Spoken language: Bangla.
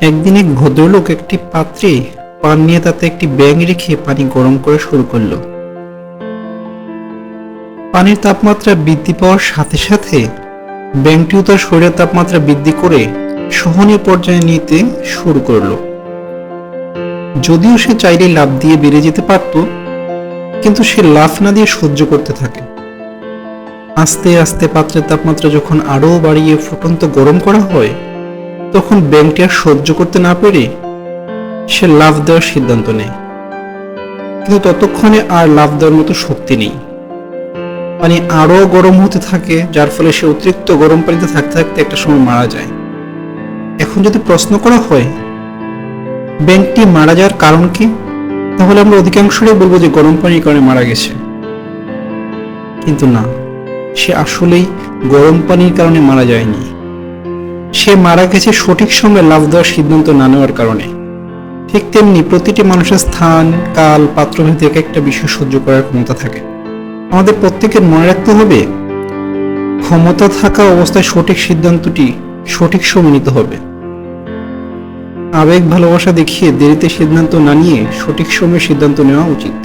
একদিন এক ভদ্রলোক একটি পাত্রে পান নিয়ে তাতে একটি ব্যাঙ রেখে পানি গরম করা শুরু করলো। পানির তাপমাত্রা বৃদ্ধি পাওয়ার সাথে সাথে ব্যাঙটিও তার শরীরের তাপমাত্রা বৃদ্ধি করে সহনীয় পর্যায়ে নিতে শুরু করলো। যদিও সে চাইলে লাফ দিয়ে বেড়ে যেতে পারত, কিন্তু সে লাফ না দিয়ে সহ্য করতে থাকে। আস্তে আস্তে পাত্রের তাপমাত্রা যখন আরো বাড়িয়ে ফুটন্ত গরম করা হয়, তখন ব্যাঙটি আর সহ্য করতে না পেরে সে লাফ দেওয়ার সিদ্ধান্ত নেয়। কিন্তু ততক্ষণে আর লাফ দেওয়ার মতো শক্তি নেই। পানি আরো গরম হতে থাকে, যার ফলে সে অতিরিক্ত গরম পানিতে থাকতে থাকতে একটা সময় মারা যায়। এখন যদি প্রশ্ন করা হয় ব্যাঙটি মারা যাওয়ার কারণ কি, তাহলে আমরা অধিকাংশই বলবো যে গরম পানির কারণে মারা গেছে। কিন্তু না, সে আসলেই গরম পানির কারণে মারা যায়নি। সে মারা গেছে সঠিক সময়ে লাফ দেওয়ার সিদ্ধান্ত না নেওয়ার কারণে। ঠিক তেমনি প্রতিটি মানুষের স্থান, কাল, পাত্রভেদে এক একটা বিষয় সহ্য করার ক্ষমতা থাকে। আমাদের প্রত্যেকের মনে রাখতে হবে, ক্ষমতা থাকা অবস্থায় সঠিক সিদ্ধান্তটি সঠিক সময় নিতে হবে। আবেগ ভালোবাসা দেখিয়ে দেরিতে সিদ্ধান্ত না নিয়ে সঠিক সময়ে সিদ্ধান্ত নেওয়া উচিত।